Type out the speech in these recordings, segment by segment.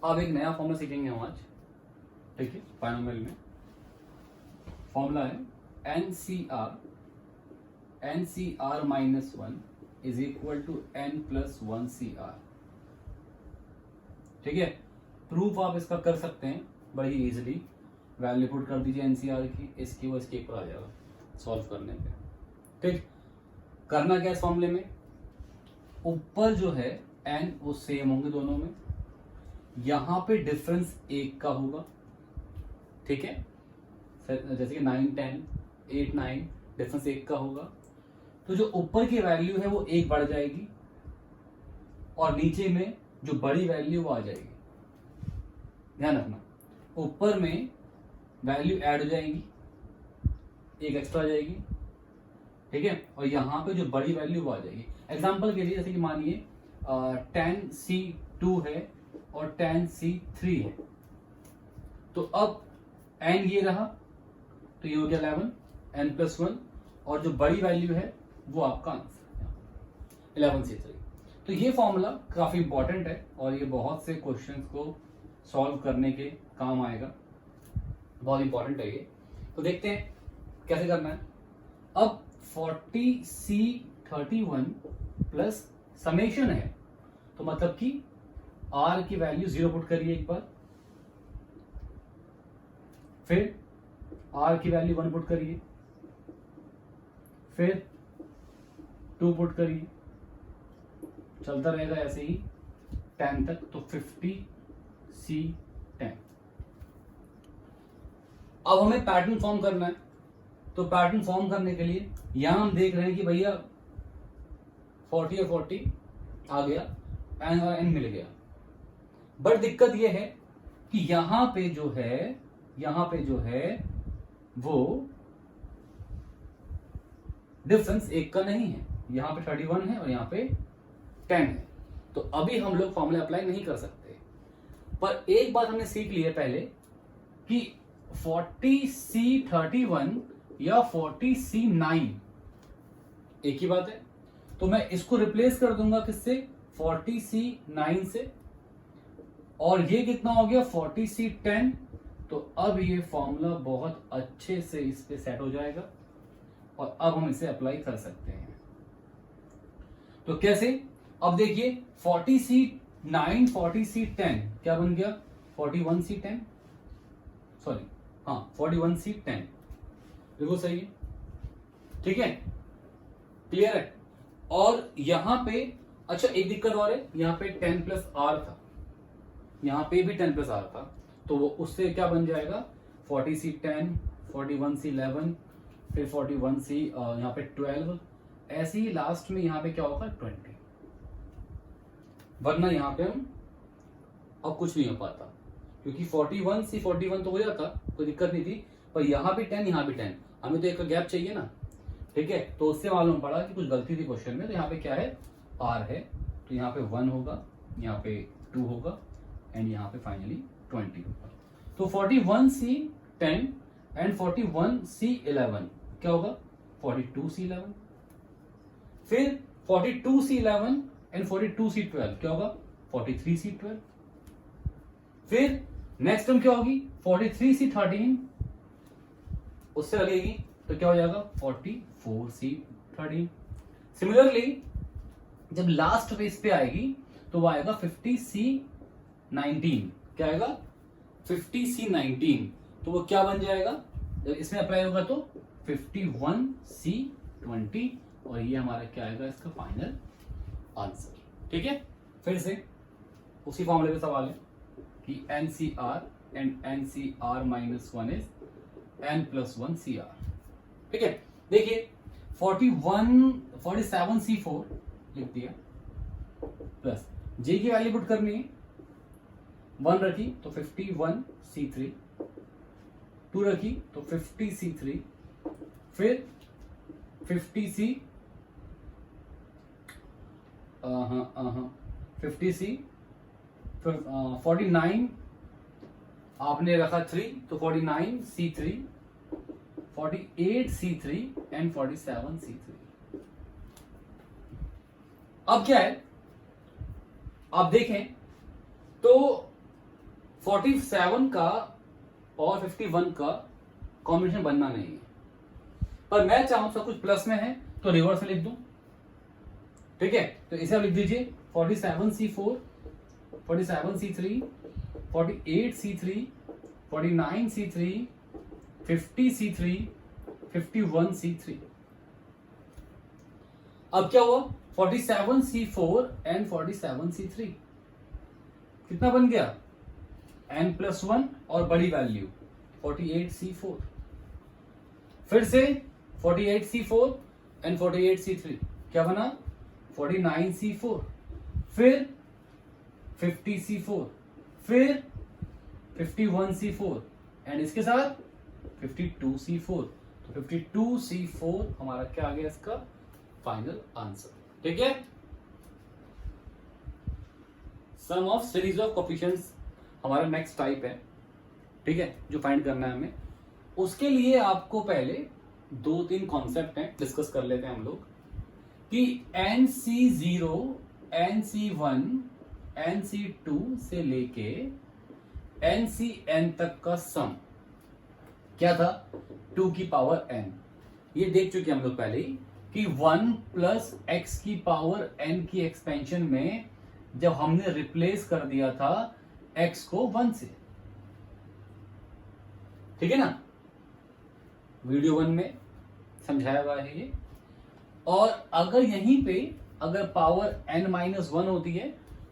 अब एक नया फॉर्मूला सीखेंगे हम आज, ठीक है। बायनोमियल में फॉर्मूला है NCR minus 1 is equal to N+1CR, ठीक है। प्रूफ आप इसका कर सकते हैं बड़ी इजीली, वैल्यू पुट कर दीजिए NCR की, इसकी वो इसके ऊपर आ जाएगा सॉल्व करने पे, ठीक। करना क्या इस फॉर्मूले में, ऊपर जो है n वो सेम होंगे दोनों में, यहां पे डिफरेंस 1 का होगा, ठीक है। जैसे कि 9 10 8 9 डिफरेंस 1 का होगा, तो जो ऊपर की वैल्यू है वो 1 बढ़ जाएगी और नीचे में जो बड़ी वैल्यू वो आ जाएगी। ध्यान रखना, ऊपर में वैल्यू ऐड हो जाएगी, 1 एक्स्ट्रा आ जाएगी, ठीक है, और यहां पे जो बड़ी वैल्यू वो आ जाएगी। एग्जांपल के लिए जैसे कि मानिए 10C2 है और 10C3 है, तो अब n ये रहा, तो ये हो गया 11 N+1, और जो बड़ी वैल्यू है वो आपका आंसर 11C3। तो ये फॉर्मूला काफी इंपॉर्टेंट है और ये बहुत से क्वेश्चंस को सॉल्व करने के काम आएगा, बहुत इंपॉर्टेंट है ये। तो देखते हैं कैसे करना है। अब 40C31 प्लस समेशन है, तो मतलब कि R की वैल्यू 0 पुट करिए एक बार, फिर R की वैल्यू 1 पुट करिए, फिर 2 पुट करिए, चलता रहेगा ऐसे ही 10 तक, तो 50C10। अब हमें पैटर्न फॉर्म करना है, तो पैटर्न फॉर्म करने के लिए यहां हम देख रहे हैं कि भैया 40 और 40 आ गया, n और n मिल गया, बट दिक्कत यह है कि यहां पे जो है वो डिफरेंस 1 का नहीं है, यहां पे 31 है और यहां पे 10 है, तो अभी हम लोग फॉर्मूला अप्लाई नहीं कर सकते। पर एक बात हमने सीख ली है पहले कि 40C31 या 40C9 एक ही बात है, तो मैं इसको रिप्लेस कर दूंगा किससे, 40C9 से, और ये कितना हो गया 40C10, तो अब ये फॉर्मूला बहुत अच्छे से इस पे सेट हो जाएगा और अब हम इसे अप्लाई कर सकते हैं। तो कैसे, अब देखिए 40C9 40C10 क्या बन गया, 41C10, सॉरी हाँ 41C10, बिल्कुल सही है, ठीक है, क्लियर है। और यहां पे अच्छा एक दिक्कत और है, यहां पे 10+R था, यहां पे भी 10+R था, तो वो उससे क्या बन जाएगा 40C10 41C11 फिर 41C यहाँ पे 12, ऐसे ही लास्ट में यहाँ पे क्या होगा 20, वरना यहाँ पे हम अब कुछ नहीं हो पाता, क्योंकि 41C41 तो हो जाता, कोई दिक्कत नहीं थी, पर यहाँ भी 10 यहाँ भी 10, हमें तो एक गैप चाहिए ना, ठीक है। तो उससे मालूम पड़ा कि कुछ गलती थी क्वेश्चन में, तो यहाँ पे क्या है R है, तो यहाँ पे 1 होगा, यहाँ पे 2 होगा एंड यहाँ पे फाइनली 20 होगा। तो 41C10 एंड 41C11 क्या होगा 42C11, फिर 42C11 एंड 42C12 क्या होगा 43C12, फिर नेक्स्ट टर्म क्या होगी 43C13, उससे लगेगी तो क्या हो जाएगा 44C13। सिमिलरली जब लास्ट फेज पे आएगी तो वो आएगा 50C19, क्या आएगा 50C19, तो वो क्या बन जाएगा जब इसमें अप्लाई होगा तो 51C20, और ये हमारा क्या आएगा इसका फाइनल आंसर, ठीक है। फिर से उसी फॉर्मूले पे सवाल है कि NCR and NCR minus 1 is N+1CR, ठीक है। देखिए 47C4 लिख दिया, प्लस J की वैल्यू पुट करनी है, 1 रखी तो 51C3, 2 रखी तो 50C3, फिर 50C 49 आपने रखा 3, तो 49C3, 48C3 एंड 47C3। अब क्या है आप देखें तो 47 का और 51 का कॉम्बिनेशन बनना नहीं है, पर मैं चाहूं सब कुछ प्लस में है तो रिवर्स में लिख दूं। ठीक है, तो इसे आप लिख दीजिए 47C4, 47C3, 48C3, 49C3, 50C3, 51C3। अब क्या हुआ, 47C4 एंड 47C3 कितना बन गया, n+1 और बड़ी वैल्यू 48C4। फिर से 48C4 एंड 48C3 क्या बना, 49C4, फिर 50C4, फिर 51C4 एंड इसके साथ 52C4। तो 52C4 हमारा क्या आ गया इसका फाइनल आंसर। ठीक है, सम ऑफ सीरीज ऑफ कोफिशिएंट्स हमारा नेक्स्ट टाइप है। ठीक है, जो फाइंड करना है हमें, उसके लिए आपको पहले 2-3 कॉन्सेप्ट हैं, डिस्कस कर लेते हैं हम लोग कि NC0, NC1, NC2 से लेके NCN तक का सम क्या था, 2 की पावर n। ये देख चुके हम लोग पहले ही कि 1 प्लस x की पावर n की एक्सपेंशन में जब हमने रिप्लेस कर दिया था x को 1 से। ठीक है ना, वीडियो 1 में समझाया हुआ है ये। और अगर यहीं पे अगर पावर n-1 होती है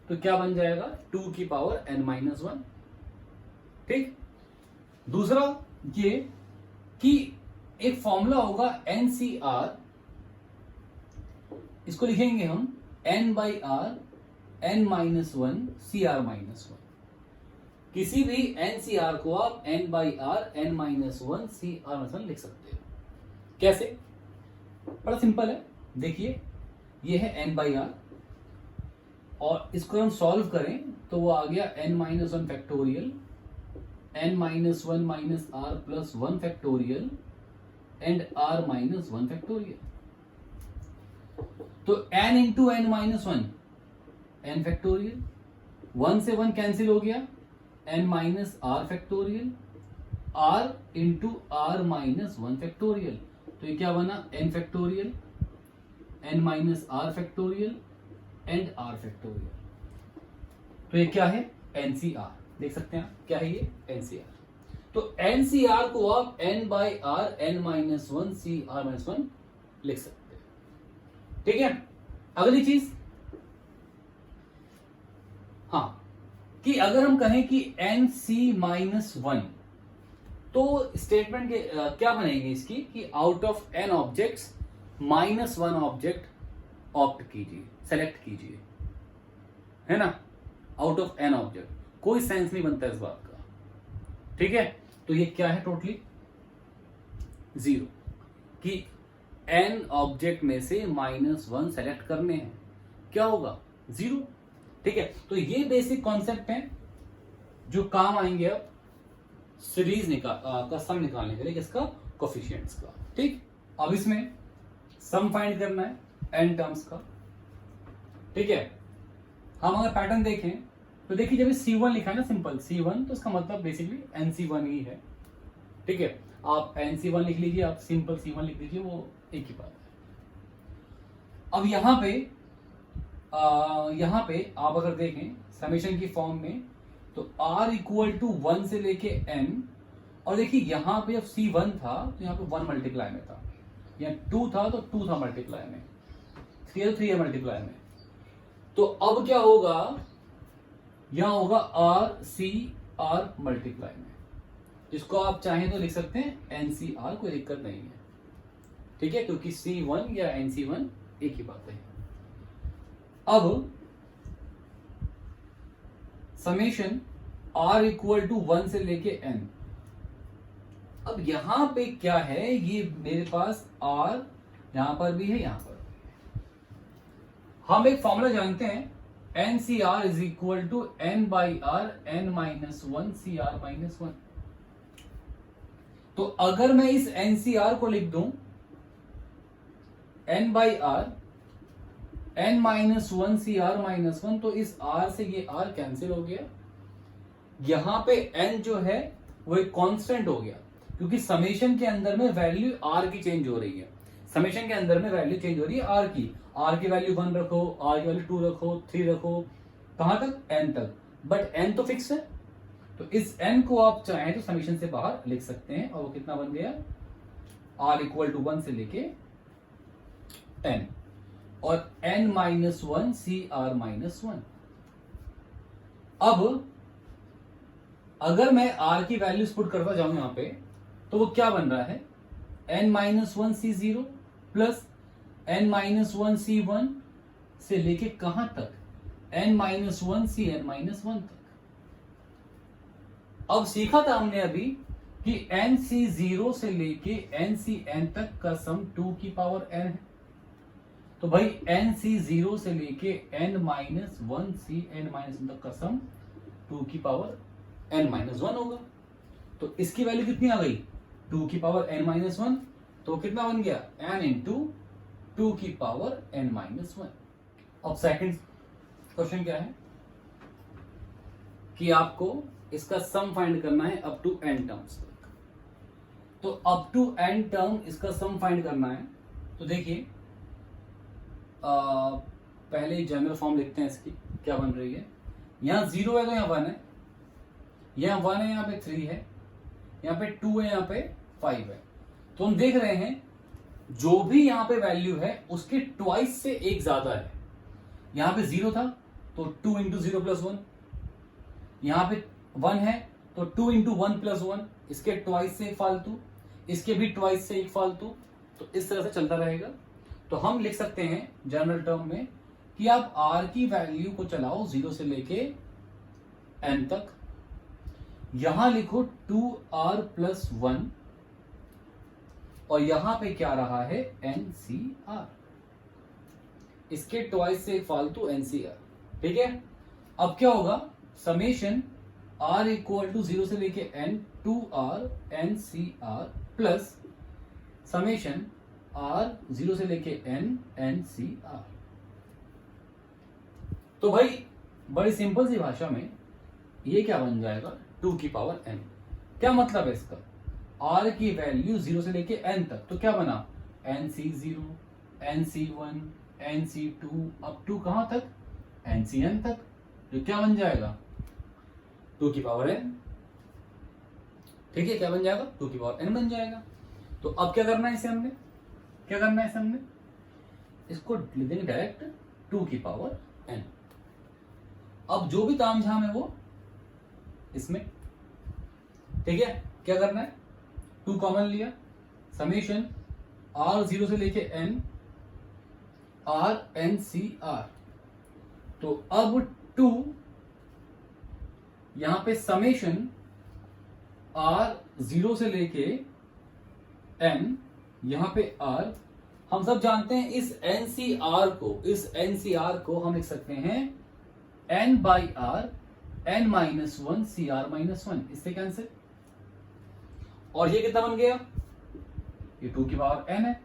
तो क्या बन जाएगा, 2 की पावर n-1। ठीक, दूसरा ये कि एक फॉर्मूला होगा NCR, इसको लिखेंगे हम n/r n-1 CR-1। किसी भी NCR को आप n/r n-1 CR-1 लिख सकते हो। कैसे, बड़ा सिंपल है, देखिए ये है n/r और इसको हम सॉल्व करें तो वो आ गया n-1 factorial n-1 minus r plus 1 factorial and r minus 1 factorial. तो n into n-1 n factorial, 1 से 1 कैंसिल हो गया, n minus r factorial, r into r minus 1 factorial. तो ये क्या बना, n factorial, n minus r factorial and r factorial. तो ये क्या है, NCR। देख सकते हैं आप क्या है ये, NCR। तो NCR को आप n/r n-1 CR-1 लिख सकते हैं। ठीक है, अगली चीज, हाँ, कि अगर हम कहें कि NC-1 तो स्टेटमेंट के क्या बनेगी इसकी कि out of n objects -1 object opt कीजिए, सेलेक्ट कीजिए, है ना, आउट ऑफ n ऑब्जेक्ट। कोई सेंस नहीं बनता इस बात का। ठीक है, तो ये क्या है, टोटली 0 कि n ऑब्जेक्ट में से -1 सेलेक्ट करने हैं, क्या होगा, 0। ठीक है, तो ये बेसिक कॉन्सेप्ट है जो काम आएंगे अब सीरीज का सम निकालने के लिए, किसका, कोफिशिएंट्स का। ठीक, अब इसमें सम फाइंड करना है n टर्म्स का। ठीक है, हम अगर पैटर्न देखें तो देखिए जब C1 लिखा है ना, सिंपल C1, तो इसका मतलब बेसिकली NC1 ही है। ठीक है, आप NC1 लिख लीजिए, आप सिंपल C1 लिख दीजिए, वो एक ही बात है। अब यहाँ पे आप अगर देखें समेशन की फॉर्म में तो r इक्वल टू 1 से लेके n, और देखिए यहाँ पे जब C1 था तो यहाँ पे 1 मल्टीप्लाई में था, यहाँ 2 था तो 2 था मल्टीप्लाई में, 3 तो 3 है मल्टीप्लाई में। तो अब क्या होगा, यहां होगा R मल्टीप्लाई में, जिसको आप चाहें तो लिख सकते हैं NCR, कोई दिक्कत नहीं है। ठीक है, क्योंकि C1 या NC1 एक ही बात है। अब समेशन R इक्वल टू 1 से लेके n, अब यहां पे क्या है, ये मेरे पास R यहां पर भी है, यहां पर हम एक फॉर्मूला जानते हैं, NCR is equal to n/r n-1 CR-1। तो अगर मैं इस NCR को लिख दूं n/r n-1 CR-1, तो इस R से ये R कैंसिल हो गया, यहां पे n जो है वो एक कांस्टेंट हो गया, क्योंकि समेशन के अंदर में वैल्यू r की चेंज हो रही है। समेशन के अंदर में वैल्यू चेंज हो रही है r की वैल्यू 1 रखो, r की वैल्यू 2 रखो, 3 रखो, कहां तक, n तक, बट n तो फिक्स है। तो इस n को आप चाहें तो समेशन से बाहर लिख सकते हैं, और वो कितना बन गया, r इक्वल टू 1 से लेके n, और n minus 1 C R minus 1। अब अगर मैं r की वैल्यूज पुट करता जाऊं यहां पे, तो वो क्या बन रहा है, n माइनस 1 सी 0 प्लस n माइनस 1 सी 1 से लेके कहां तक, n माइनस 1 सी n माइनस 1 तक। अब सीखा था हमने अभी कि n सी 0 से लेके n सी n तक का सम 2 की पावर n है। तो भाई n सी 0 से लेके n माइनस 1 सी n माइनस 1 तक का सम 2 की पावर n माइनस 1 होगा। तो इसकी वैल्यू कितनी आ गई, 2 की पावर n माइनस 1, तो कितना बन गया, n इंटू 2 की पावर n माइनस 1। अब सेकंड क्वेश्चन क्या है कि आपको इसका सम फाइंड करना है अप टू n टर्म्स तक। तो अप टू n टर्म इसका सम फाइंड करना है। तो देखिए पहले जनरल फॉर्म लिखते हैं इसकी, क्या बन रही है, यहां 0 है तो यहां 1 है, यहां 1 है, यहां पे 3 है, यहां पे 2 है, यहां पे 5 है। तो हम देख रहे हैं जो भी यहां पे वैल्यू है उसके ट्वाइस से एक ज्यादा है। यहां पे 0 था तो 2 इंटू 0 प्लस 1, यहां पे 1 है तो 2 इंटू 1 प्लस 1, इसके ट्वाइस से एक फालतू, इसके भी ट्वाइस से एक फालतू, तो इस तरह से चलता रहेगा। तो हम लिख सकते हैं जनरल टर्म में कि आप r की वैल्यू को चलाओ 0 से लेके n तक, यहां लिखो 2r प्लस 1, और यहां पे क्या रहा है, NCR, इसके ट्वाइस से एक फालतू NCR, ठीक है। अब क्या होगा, समेशन r इक्वल टू 0 से लेके n 2r NCR plus summation r 0 से लेके n NCR। तो भाई बड़ी सिंपल सी भाषा में ये क्या बन जाएगा, 2 की पावर n। क्या मतलब है इसका, r की वैल्यू 0 से लेके n तक, तो क्या बना, NC0 NC1 NC2 up to कहां तक, NCn तक, जो क्या बन जाएगा 2 की पावर n। ठीक है, क्या बन जाएगा, 2 की पावर n बन जाएगा। तो अब क्या करना है इसे हमने, क्या करना है इसे हमने, इसको लिख देंगे डायरेक्ट 2 की पावर n। अब जो भी तामझाम है वो इसमें, ठीक है, क्या करना है, 2 कॉमन लिया, समेशन r 0 से लेके n r NCR। तो अब 2 यहां पे समेशन r 0 से लेके n, यहां पे r, हम सब जानते हैं इस NCR को हम लिख सकते हैं n by R n minus 1 C R minus 1, इससे कैंसिल, और ये कितना बन गया, ये 2 की पावर n है।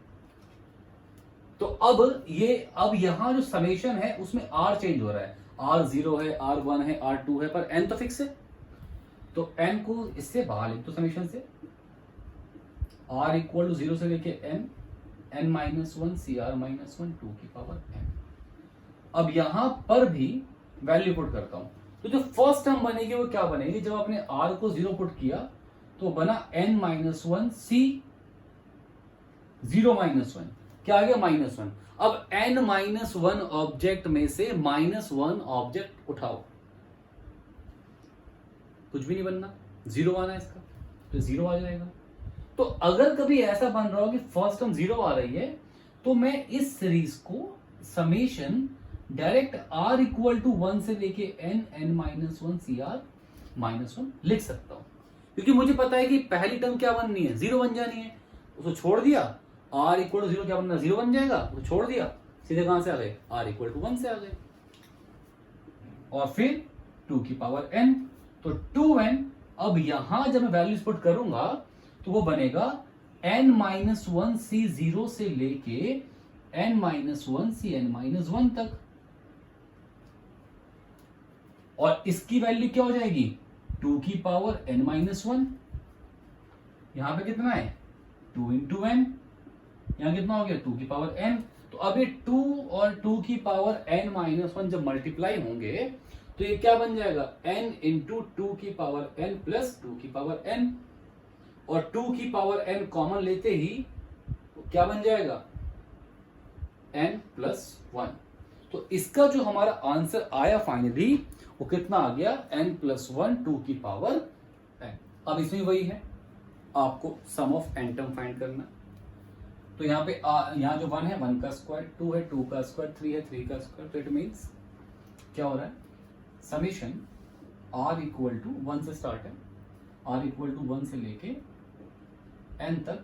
तो अब यहां जो समेशन है उसमें r चेंज हो रहा है, r0 है, r1 है, r2 है, पर n तो फिक्स है। तो n को इससे बाहर लिख दो समेशन से, r इक्वल टू 0 से लेके n minus 1 C R minus 1 2 की पावर n। अब यहां पर भी वैल्यू पुट करता हूं, तो जो फर्स्ट टर्म बनेगी वो क्या बनेगी, जब आपने r को 0 पुट किया तो बना n माइनस 1 सी 0 माइनस 1, क्या आ गया, माइनस 1। अब n माइनस 1 ऑब्जेक्ट में से माइनस 1 ऑब्जेक्ट उठाओ, कुछ भी नहीं बनना, 0 आना है इसका, तो 0 आ जाएगा। तो अगर कभी ऐसा बन रहा हो कि फर्स्ट टर्म 0 आ रही है, तो मैं इस सीरीज को summation direct r equal to 1 से लेके n minus 1 C R minus 1 लिख सकता हूं, क्योंकि मुझे पता है कि पहली टर्म क्या बननी है, 0 बन जानी है। उसको छोड़ दिया, r इक्वल टू 0 क्या बनना, 0 बन जाएगा, उसको छोड़ दिया, सीधे कहां से आ गए, r इक्वल टू 1 से आ गए, और फिर 2 की पावर n। तो 2n, अब यहां जब मैं वैल्यूज पुट करूंगा तो वो बनेगा n माइनस 1 सी 0 से लेके n माइनस 1 सी n माइनस 1 तक, और इसकी वैल्यू क्या हो जाएगी, 2 की पावर n माइनस वन, यहां पे कितना है 2 इंटू एन, यहां कितना हो गया 2 की पावर n। तो अब ये 2 और 2 की पावर n माइनस वन जब मल्टीप्लाई होंगे तो ये क्या बन जाएगा n इंटू 2 की पावर n प्लस 2 की पावर n, और 2 की पावर n कॉमन लेते ही तो क्या बन जाएगा n प्लस वन। तो इसका जो हमारा आंसर आया फाइनली वो कितना आ गया n प्लस वन 2 की पावर n। अब इसमें वही है, आपको सम ऑफ n टर्म फाइंड करना। तो यहाँ पे यहाँ जो 1 है 1 का स्क्वायर, 2 है 2 का स्क्वायर, 3 है 3 का स्क्वायर। तो इट मीन्स क्या हो रहा है समीशन r इक्वल टू 1 से स्टार्ट है, r इक्वल टू 1 से लेके n तक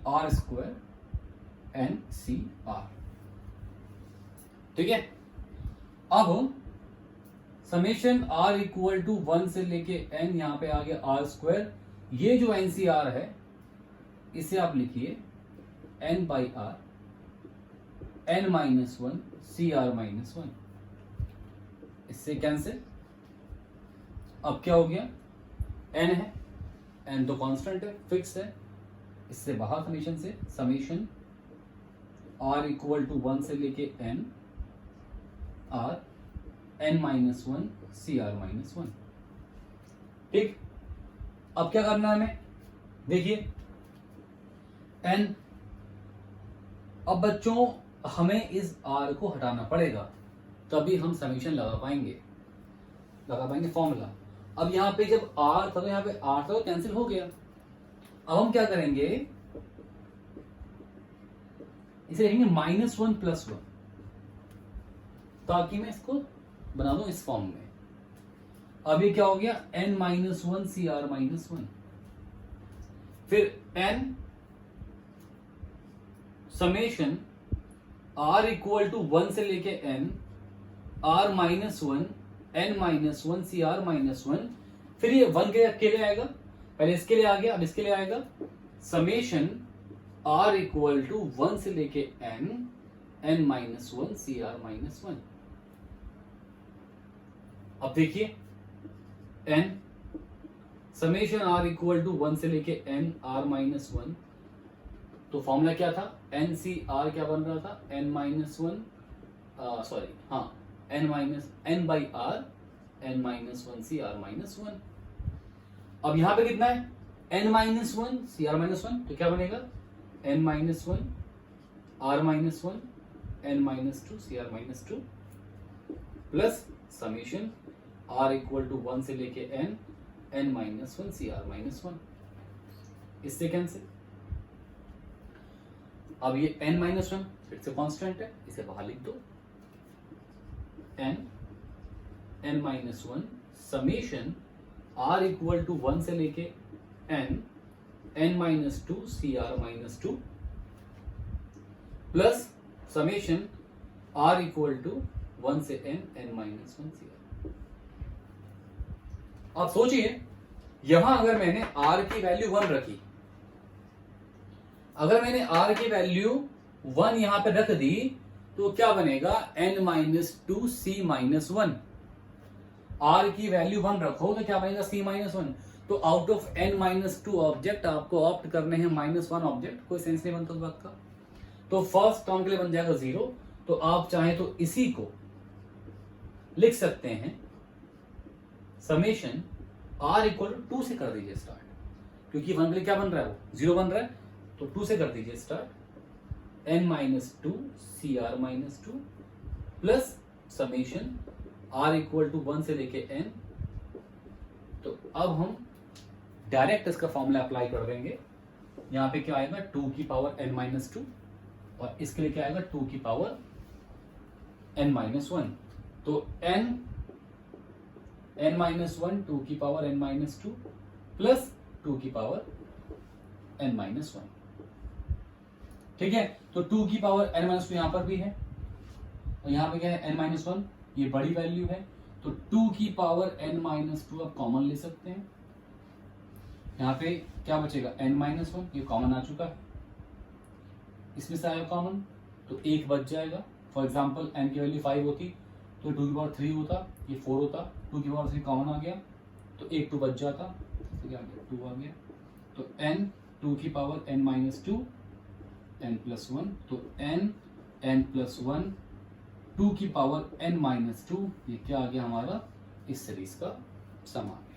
r square n c r। ठीक है, अब समेशन r इक्वल टू 1 से लेके n यहां पे आ गया r स्क्वायर, ये जो NCR है इसे आप लिखिए n by r n minus one C R minus one, इससे कैंसिल। अब क्या हो गया n है, n तो कांस्टेंट है फिक्स है, इससे बाहर समेशन से समेशन r इक्वल टू 1 से लेके n r n minus one C R minus one. ठीक, अब क्या करना है हमें, देखिए n, अब बच्चों हमें इस r को हटाना पड़ेगा तभी हम समीशन लगा पाएंगे फॉर्मूला। अब यहां पे जब r था तो यहां पे r था तो कैंसिल हो गया। अब हम क्या करेंगे, इसे लिखेंगे माइनस वन प्लस वन, ताकि मैं इसको बना दूं इस फॉर्म में। अब ये क्या हो गया n minus one C R minus one, फिर n summation r equal to 1 से लेके n r minus one n minus one C R minus one, फिर ये 1 के लिए आएगा, पहले इसके लिए आ गया अब इसके लिए आएगा समेशन r इक्वल टू 1 से लेके n minus one C R minus one. अब देखिए n summation r equal to 1 से लेके n r माइनस वन, तो फॉर्मूला क्या था n सी r क्या बन रहा था n माइनस वन, सॉरी हाँ n minus n by r n minus one C R minus one. अब यहां पे कितना है n minus one C R minus one, तो क्या बनेगा n minus one r minus one n minus two C R minus two plus summation r equal to 1 से लेके n minus one C R minus one, इससे cancel. अब ये n minus one फिर से कॉन्स्टेंट है, इसे बाहर लिख दो n minus one summation r equal to 1 से लेके n minus two C R minus two plus summation r equal to 1 से n minus one C R. आप सोचिए यहां अगर मैंने r की वैल्यू 1 रखी, अगर मैंने r की वैल्यू 1 यहां पे रख दी तो क्या बनेगा n माइनस टू सी माइनस वन। r की वैल्यू 1 रखो तो क्या बनेगा c माइनस वन। तो out of n minus to object आपको ऑप्ट करने हैं माइनस वन ऑब्जेक्ट, कोई सेंस नहीं बनता उस बात का। तो फर्स्ट टर्म के लिए बन जाएगा 0, तो आप चाहें तो इसी को लिख सकते हैं समेशन r इक्वल टू 2 से कर दीजिए स्टार्ट, क्योंकि 1 के लिए क्या बन रहा है वो 0 बन रहा है, तो 2 से कर दीजिए start n minus two C R minus two plus summation r equal to 1 से लेके n। तो अब हम डायरेक्ट इसका फॉर्मूला अप्लाई कर देंगे। यहां पे क्या आएगा 2 की पावर n माइनस टू और इसके लिए क्या आएगा 2 की पावर n माइनस वन। तो n माइनस वन 2 की power n minus two plus 2 की पावर n माइनस वन। ठीक है, तो 2 की पावर n माइनस टू यहां पर भी है और यहां पे क्या है n माइनस वन, ये बड़ी वैल्यू है, तो 2 की पावर n माइनस टू आप कॉमन ले सकते हैं। यहां पे क्या बचेगा n माइनस वन, ये कॉमन आ चुका है, इसमें से आया कॉमन तो 1 बच जाएगा। फॉर एग्जाम्पल n की वैल्यू 5 होती तो 2 की पावर 3 होता, ये 4 होता, 2 की पावर 3 कॉमन आ गया तो तो एक 2 बच जाता, तो क्या आ गया 2 आ गया। तो n 2 की power n minus 2 n plus 1, तो n प्लस 1 2 की पावर n माइनस 2, ये क्या आ गया हमारा इस सीरीज का सम आ गया।